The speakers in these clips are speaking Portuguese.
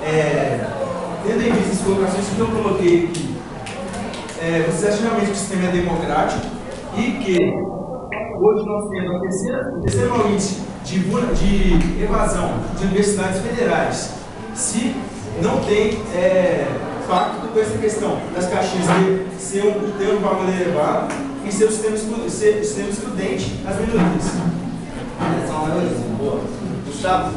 Tendo em vista as colocações que eu coloquei aqui, vocês acham realmente que o sistema é democrático e que hoje nós temos o terceiro índice de evasão de universidades federais, se não tem pacto com essa questão das caixinhas ter um valor elevado e ser o sistema excludente das minorias? Gustavo?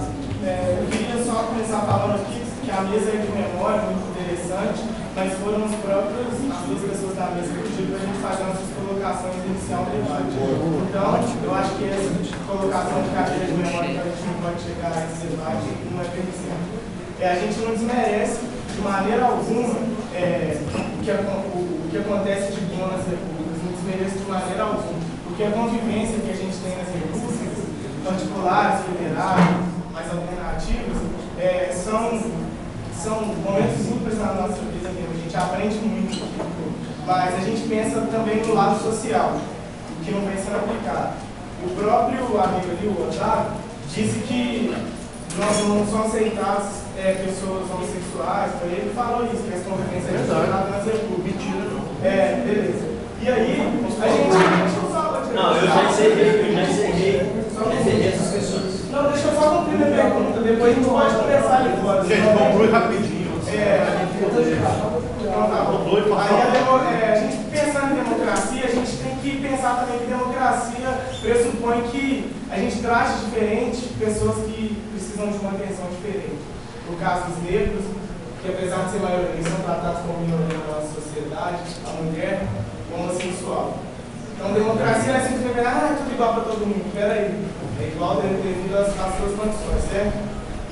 Eu queria só começar falando aqui que a mesa de memória é muito interessante, mas foram as duas pessoas da mesa que pediram para a gente fazer nossas colocações inicial do debate. Então, eu acho que essa colocação de cadeira de memória que a gente não pode chegar a esse debate não é permissível. A gente não desmerece de maneira alguma o que acontece de bom nas repúblicas, não desmerece de maneira alguma, porque a convivência que a gente tem nas repúblicas, particulares, federais, mais alternativas, são momentos ímpares na nossa vida mesmo. A gente aprende muito, mas a gente pensa também no lado social, que não vem sendo aplicado. O próprio amigo ali, o Otávio, disse que não são aceitadas pessoas homossexuais. Ele falou isso, que as convivências é verdade nas repúblicas. Mentira. Beleza. E aí, a gente... Não, eu já encerrei essas questões. Não, deixa eu só cumprir minha pergunta, depois a gente pode começar ali fora. Gente, conclui rapidinho. Aí a gente pensando em democracia, a gente tem que pensar também que democracia pressupõe que a gente trate diferente pessoas que precisam de uma atenção diferente. No caso dos negros, que apesar de ser maioria, são tratados como minoria na nossa sociedade, a mulher, o homossexual. Então, democracia é simplesmente, é tudo igual para todo mundo. Peraí, é igual devido às suas condições, certo?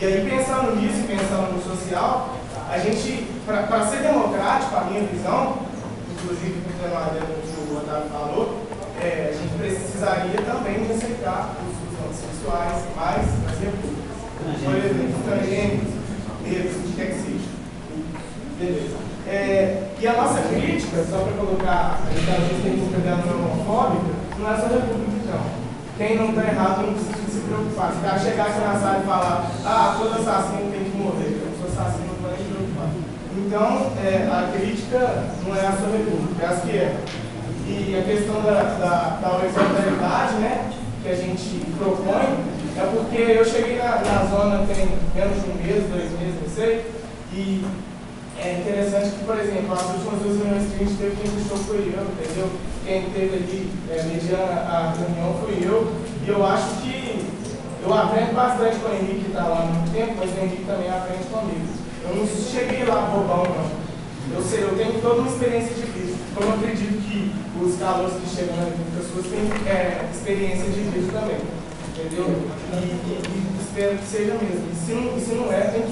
E aí, pensando nisso e pensando no social, a gente, para ser democrático, a minha visão, inclusive o que o Otávio falou, a gente precisaria também de aceitar os homossexuais mais nas repúblicas. Por exemplo, transgêneros, negros, o que quer que seja. Beleza. E a nossa crítica, só para colocar, a gente às vezes tem que pegar no homofóbica, não é só república, não. Quem não está errado não precisa se preocupar. Se o cara chegar aqui na sala e falar, todo assassino tem que morrer, eu sou assassino, não vai se preocupar. Então, a crítica não é a sua república, é as que é. E a questão da horizontalidade, né, que a gente propõe, é porque eu cheguei na zona tem menos de um mês, 2 meses, não sei, e é interessante que, por exemplo, as últimas 2 reuniões que a gente teve, quem puxou foi eu, entendeu? Quem teve ali, mediando a reunião foi eu, e eu acho que eu aprendo bastante com o Henrique, que está lá há muito tempo, mas o Henrique também aprende comigo. Eu não cheguei lá bobão, não. Eu tenho toda uma experiência de vida. Como eu acredito que os calouros que chegam na vida das pessoas têm experiência de vida também, entendeu? E espero que seja mesmo. E se não é, tem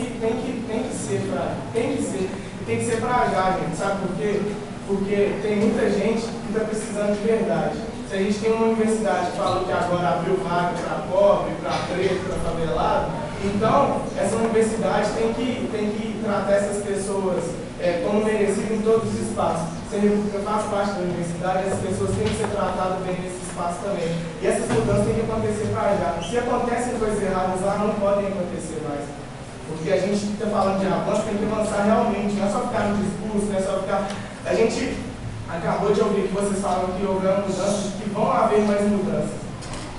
que ser para já, gente. Sabe por quê? Porque tem muita gente que está precisando de verdade. Se a gente tem uma universidade que falou que agora abriu vaga para pobre, para preto, para favelado, então essa universidade tem que tratar essas pessoas como merecido em todos os espaços. Se a República faz parte da universidade, essas pessoas têm que ser tratadas bem nesse espaço também. E essas mudanças têm que acontecer para já. Se acontecem coisas erradas lá, não podem acontecer mais. Porque a gente está falando de avanço, tem que avançar realmente, não é só ficar no discurso, não é só ficar... A gente acabou de ouvir que vocês falam que houveram mudanças, que vão haver mais mudanças.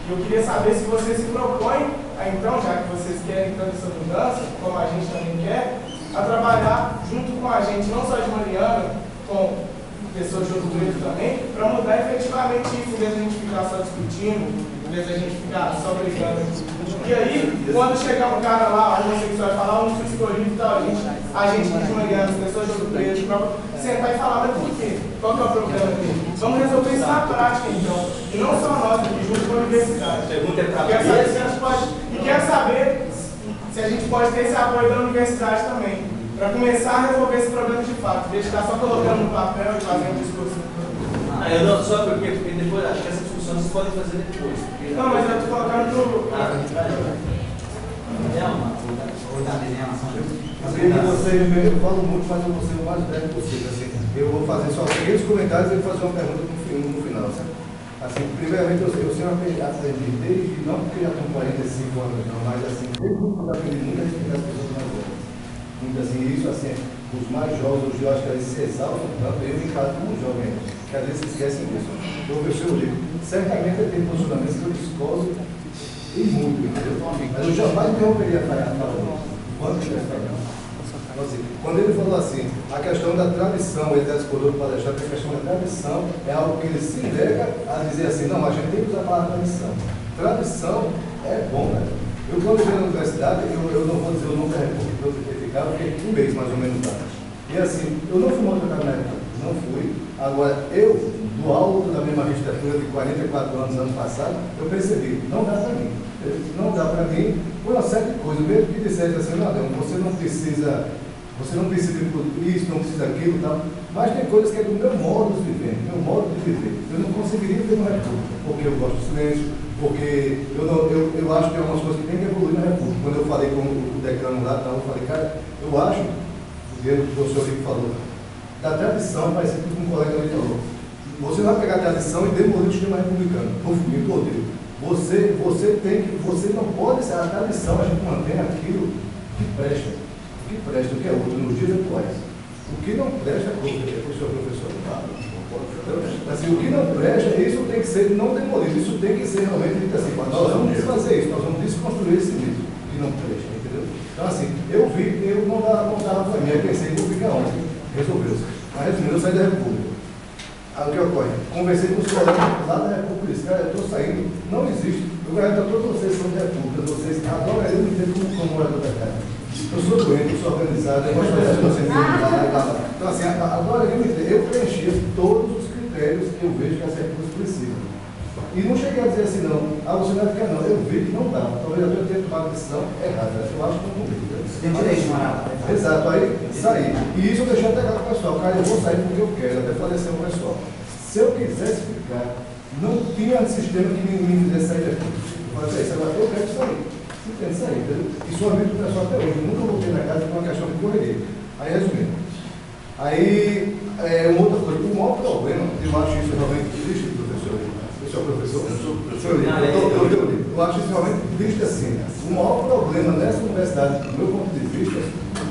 E eu queria saber se vocês se propõem, então, já que vocês querem tanto essa mudança, como a gente também quer, a trabalhar junto com a gente, não só de Mariana, com pessoas de Ouro Preto também, para mudar efetivamente isso, em vez de a gente ficar só discutindo, em vez de a gente ficar só brigando. E aí, quando chegar um cara lá, homossexual, e falar, não fui escolhido e tal, a gente de Mariana, as pessoas de Ouro Preto, para sentar e falar, mas por quê? Qual que é o problema dele? Vamos resolver isso na prática, então. E não só nós aqui, junto com a universidade. Pergunta é para e quero saber se a gente pode ter esse apoio da universidade também, para começar a resolver esse problema de fato, deixa de estar só colocando no papel e fazendo discurso. Eu não, só porque depois, acho que essa discussão vocês podem fazer depois. Não, mas eu estou colocando pro... Eu falo muito, mas eu vou ser o mais breve possível. Assim, eu vou fazer só aqueles comentários e fazer uma pergunta no final, certo? Assim, primeiramente, eu sempre aprendi, desde, não porque já tenho 45 anos, não, mas assim, desde que eu aprendi muito a respeitar as pessoas mais velhas. muito assim, isso assim, os mais jovens, eu acho que eles se exaltam tanto, eu me encaro como jovem, que às vezes se esquecem disso. O professor Rodrigo, certamente tem posicionamentos que eu discordo e muito, entendeu? Mas eu jamais interromperia a fala quando estivesse falando. Quando ele falou assim, a questão da tradição, ele já discordou do palestrante, a questão da tradição é algo que ele se nega a dizer assim, não, a gente tem que usar a palavra tradição. Tradição é bom, né? Eu quando cheguei na universidade, eu não vou dizer o nome da república, eu certificava, porque um mês mais ou menos antes. E assim, eu não fui maltratado na época, não fui. Agora, eu, do alto da minha magistratura de 44 anos, ano passado, eu percebi, não dá para mim. Não dá para mim, por uma série de coisas, mesmo que dissesse assim, não, você não precisa isso, não precisa aquilo e tal, mas tem coisas que é do meu modo de viver, meu modo de viver. Eu não conseguiria viver na República, porque eu gosto do silêncio, porque eu acho que é umas coisas que tem que evoluir na República. Quando eu falei com o decano lá, eu falei, cara, eu acho, o professor Rico falou, da tradição, parece que um colega ali falou, você vai pegar a tradição e demolir o sistema republicano, no poder. Você não pode ser a tradição, a gente mantém aquilo que presta. O que é útil nos dias atuais. O que não presta, professor, assim, o que não presta, isso tem que ser não demolido, isso tem que ser realmente dito assim, nós vamos desfazer isso, nós vamos desconstruir esse mito que não presta, entendeu? Então assim, eu não dava para mim, eu pensei, vou ficar onde? Resolveu-se. Mas resumindo, eu saí da República. Aí o que ocorre? Conversei com os colegas lá da República, disse, cara, eu estou saindo, não existe, eu garanto a todos vocês que são da República, vocês adorariam me ter como morador da casa. Eu sou doente, eu sou organizado, eu gosto de fazer vocês lá. Então, assim, agora eu preenchi todos os critérios que eu vejo que as repúblicas precisam. E não cheguei a dizer assim, não, você não vai ficar, não. Eu vi que não dá. Talvez eu tenha tomado a decisão errada. Eu acho que não comigo. Você tem direito, Marada. Exato, aí saí. E isso eu deixei até claro com o pessoal, cara, eu vou sair porque eu quero, até falecer o pessoal. Se eu quisesse ficar, não tinha sistema que me fizesse sair daqui. Eu falei isso, agora eu quero sair. Entende isso aí, entendeu? Isso é um amigo do pessoal até hoje. Eu nunca voltei na casa por uma questão de correria. Aí, resumindo. Aí, uma outra coisa. O maior problema, eu acho isso realmente triste, professor. Eu sou professor. Eu acho isso realmente triste assim. O maior problema nessa universidade, do meu ponto de vista,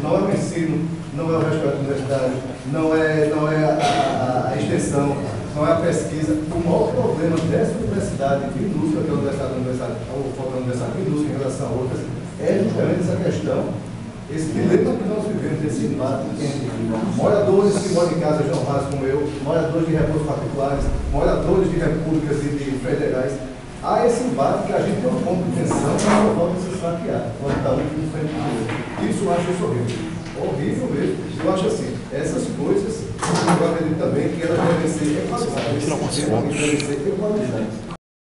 não é o ensino, não é o restaurante universitário, não é a extensão, não é a pesquisa. O maior problema dessa universidade de indústria, que é a universidade de indústria em relação a outras, é justamente essa questão, esse dilema que nós vivemos, esse embate entre moradores que moram em casas normais como eu, moradores de repousos particulares, moradores de repúblicas e de federais. Há esse embate que a gente tem um ponto de tensão que não volta a se esfaquear, quando está um de frente ao outro. Isso eu acho horrível. Horrível mesmo. Eu acho assim, essas coisas, eu acredito também que elas devem ser equalizadas. Devem ser equalizadas.